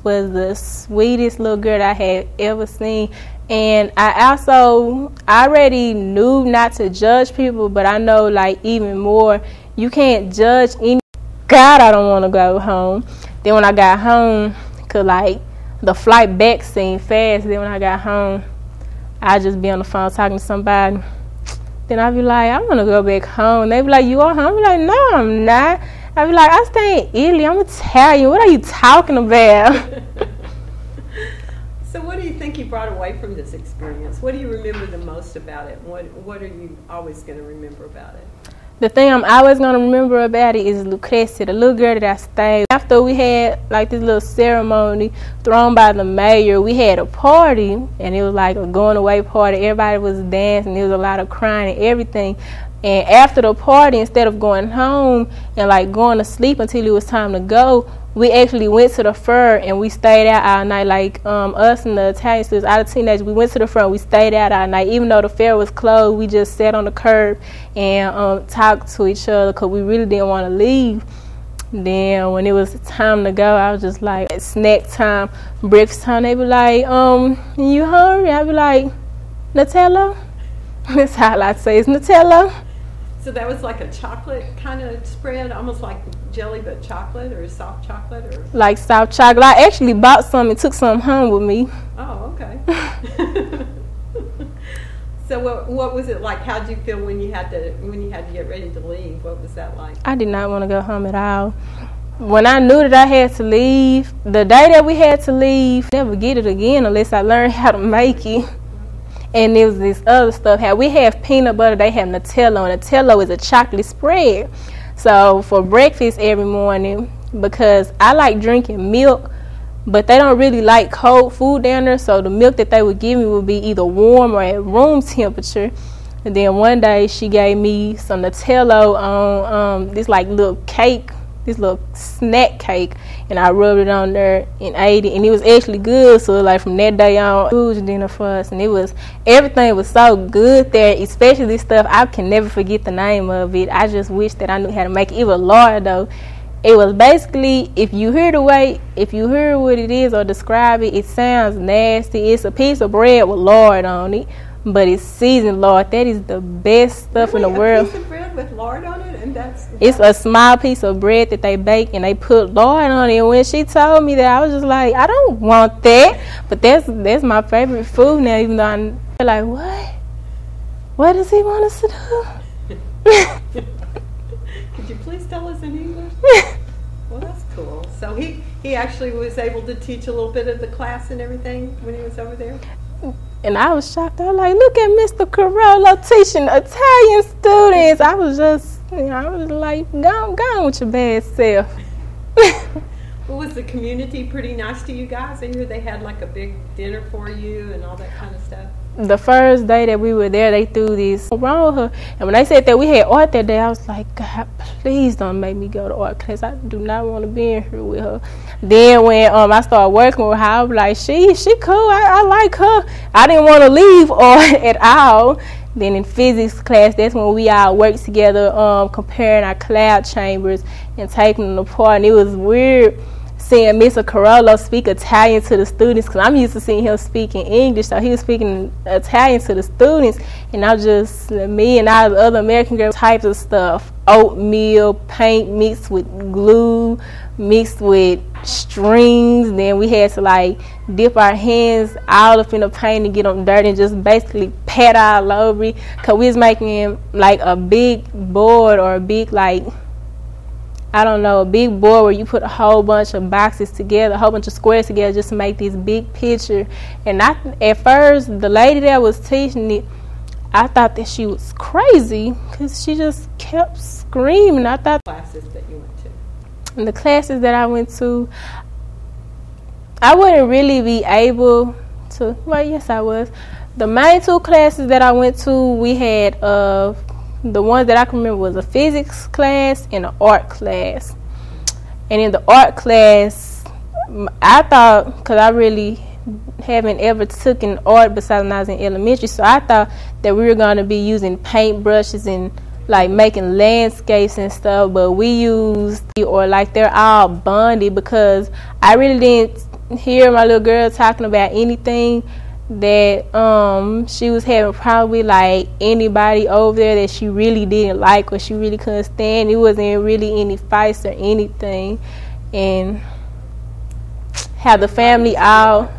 was the sweetest little girl that I had ever seen. And I already knew not to judge people, but I know, like, even more, you can't judge any. God, I don't want to go home. Then when I got home, cause like the flight back seemed fast. Then when I got home, I just be on the phone talking to somebody. Then I be like, I want to go back home. They be like, you are home? I be like, no, I'm not. I be like, I stay in Italy. I'm Italian. What are you talking about? So what do you think you brought away from this experience? What do you remember the most about it? What are you always going to remember about it? The thing I'm always going to remember about it is Lucrecia, the little girl that I stayed. After we had like this little ceremony thrown by the mayor, we had a party, and it was like a going away party. Everybody was dancing. There was a lot of crying and everything. And after the party, instead of going home and like going to sleep until it was time to go, we actually went to the fair and we stayed out all night. Like us and the Italian students, all the teenagers, we went to the fair and we stayed out all night. Even though the fair was closed, we just sat on the curb and talked to each other because we really didn't want to leave. Then when it was time to go, I was just like, at snack time, breakfast time, they be like, you hungry? I be like, Nutella? That's how I like to say, it's Nutella. So that was like a chocolate kind of spread, almost like jelly but chocolate, or soft chocolate, or like soft chocolate. I actually bought some and took some home with me. Oh, okay. So what was it like? How did you feel when you had to get ready to leave? What was that like? I did not want to go home at all. When I knew that I had to leave, the day that we had to leave, never get it again unless I learned how to make it. And there was this other stuff. How we have peanut butter, they have Nutella, and Nutella is a chocolate spread. So for breakfast every morning, because I like drinking milk, but they don't really like cold food down there, so the milk that they would give me would be either warm or at room temperature. And then one day she gave me some Nutella on this like little cake, this little snack cake, and I rubbed it on there and ate it, and it was actually good. So like from that day on, huge dinner for us, and everything was so good there, especially this stuff. I can never forget the name of it. I just wish that I knew how to make it. It was lard though. It was basically, if you hear what it is or describe it, it sounds nasty. It's a piece of bread with lard on it, but it's seasoned lard. That is the best stuff in the world. A piece of bread with lard on it, and it's a small piece of bread that they bake and they put lard on it. And when she told me that, I was just like, I don't want that. But that's my favorite food now. Even though I'm like, what? What does he want us to do? Could you please tell us in English? Well, that's cool. So he actually was able to teach a little bit of the class and everything when he was over there? And I was shocked. I was like, look at Mr. Carollo teaching Italian students. I was just, I was like, go on with your bad self. Well, was the community pretty nice to you guys? I hear they had like a big dinner for you and all that kind of stuff. The first day that we were there, they threw this wrong with her. And when they said that we had art that day, I was like, God, please don't make me go to art class. I do not want to be in here with her. Then when I started working with her, I was like, she cool. I like her. I didn't want to leave art at all. Then in physics class, that's when we all worked together, comparing our cloud chambers and taking them apart. And it was weird seeing Mr. Carollo speak Italian to the students, because I'm used to seeing him speaking English, so he was speaking Italian to the students, and I just, me and all the other American girls, types of stuff, oatmeal, paint mixed with glue, mixed with strings. Then we had to like dip our hands all up in the paint and get them dirty and just basically pat all over it, because we was making like a big board or a big like, I don't know, a big board where you put a whole bunch of boxes together, a whole bunch of squares together just to make this big picture. And at first, the lady that was teaching it, I thought that she was crazy because she just kept screaming. I thought classes that you went to. The classes that I went to, I wouldn't really be able to, well, yes, I was. The main two classes that I went to, we had the ones that I can remember was a physics class and an art class. And in the art class, I thought, because I really haven't ever taken art besides when I was in elementary, so I thought that we were going to be using paint brushes and like making landscapes and stuff, but we used, or like they're all bonded, because I really didn't hear my little girl talking about anything that she was having probably like anybody over there that she really didn't like or she really couldn't stand. It wasn't really any fights or anything, and how the family all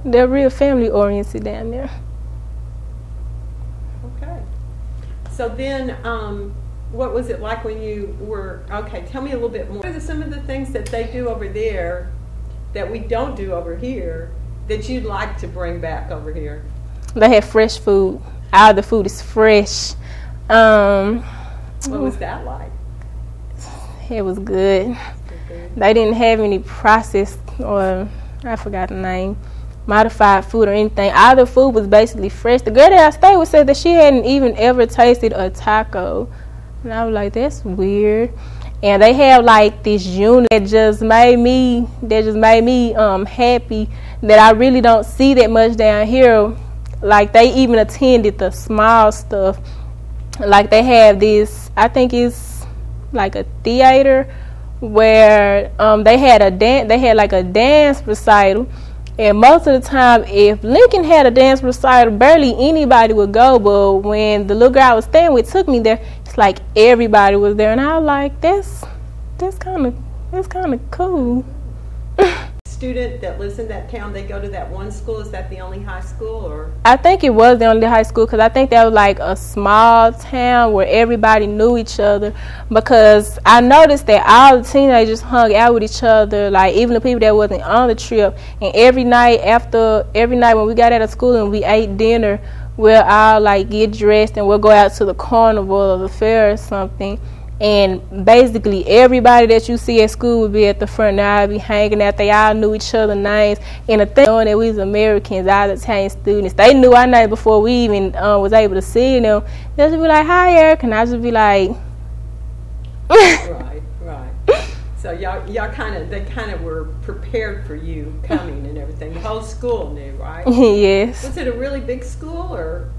they're real family oriented down there. Okay. So then, what was it like when you were, okay, tell me a little bit more. What are some of the things that they do over there that we don't do over here that you'd like to bring back over here? They have fresh food. All the food is fresh. What was that like? It was good. They didn't have any processed, or I forgot the name, modified food or anything. All the food was basically fresh. The girl that I stayed with said that she hadn't even ever tasted a taco. And I was like, that's weird. And they have like this unit that just made me happy that I really don't see that much down here. Like they even attended the small stuff. Like they have this, I think it's like a theater where they had like a dance recital. And most of the time, if Lincoln had a dance recital, barely anybody would go. But when the little girl I was staying with took me there, it's like everybody was there, and I was like, that's kind of cool. Student that lives in that town, they go to that one school. Is that the only high school, or? I think it was the only high school because I think that was like a small town where everybody knew each other. Because I noticed that all the teenagers hung out with each other, like even the people that wasn't on the trip. And every night when we got out of school and we ate dinner, we'll all like get dressed and we'll go out to the carnival or the fair or something. And basically everybody that you see at school would be at the front. Now I'd be hanging out. They all knew each other's names. And the thing knowing that we was Americans, all the Italian students, they knew our names before we even was able to see them. They'll just be like, hi, Eric. And I just be like... Right. So y'all kind of were prepared for you coming and everything. The whole school knew, right? Yes. Was it a really big school, or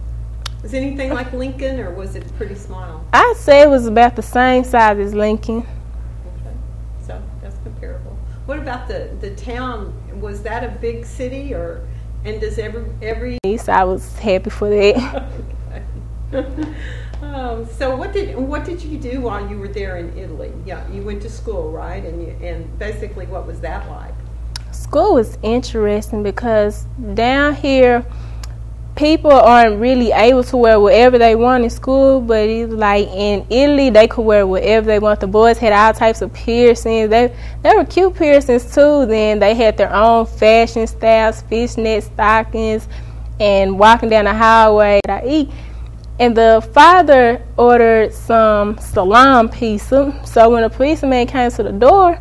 was it anything like Lincoln, or was it pretty small? I'd say it was about the same size as Lincoln. Okay, so that's comparable. What about the town? Was that a big city, and does every? So I was happy for that. Okay. So what did you do while you were there in Italy? Yeah, you went to school, right? And basically, what was that like? School was interesting because down here, people aren't really able to wear whatever they want in school, but it's like in Italy, they could wear whatever they want. The boys had all types of piercings. They were cute piercings too. Then they had their own fashion styles, fishnet stockings, and walking down the highway that I eat. And the father ordered some salami pizza. So when the policeman came to the door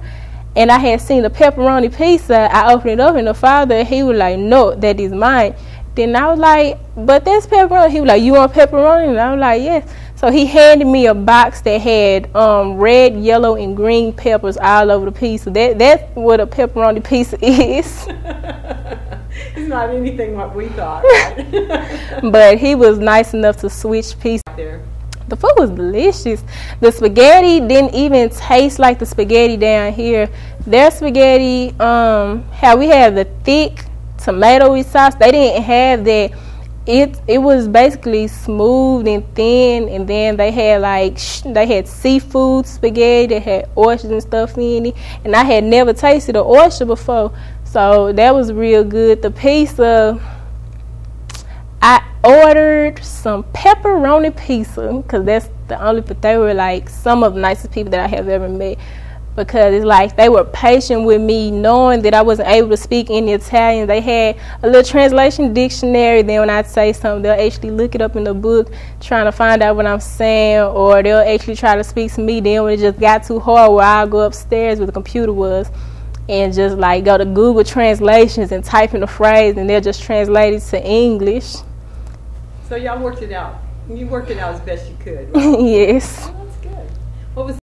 and I had seen the pepperoni pizza, I opened it up and the father, he was like, no, that is mine. Then I was like, but that's pepperoni. He was like, you want pepperoni? And I was like, yes. So he handed me a box that had red, yellow, and green peppers all over the pizza. That's what a pepperoni pizza is. It's not anything what we thought, right? But he was nice enough to switch pieces. There. The food was delicious. The spaghetti didn't even taste like the spaghetti down here. Their spaghetti, how we have the thick tomatoey sauce, they didn't have that. It was basically smooth and thin, and then they had seafood spaghetti that had oysters and stuff in it, and I had never tasted an oyster before, so that was real good. The pizza, I ordered some pepperoni pizza because that's the only, but they were like some of the nicest people that I have ever met. Because it's like they were patient with me, knowing that I wasn't able to speak any Italian. They had a little translation dictionary. Then when I'd say something, they'll actually look it up in the book, trying to find out what I'm saying, or they'll actually try to speak to me. Then when it just got too hard, where I'll go upstairs where the computer was and just like go to Google Translations and type in the phrase, and they'll just translate it to English. So y'all worked it out. You worked it out as best you could, right? Yes. Oh, that's good. What was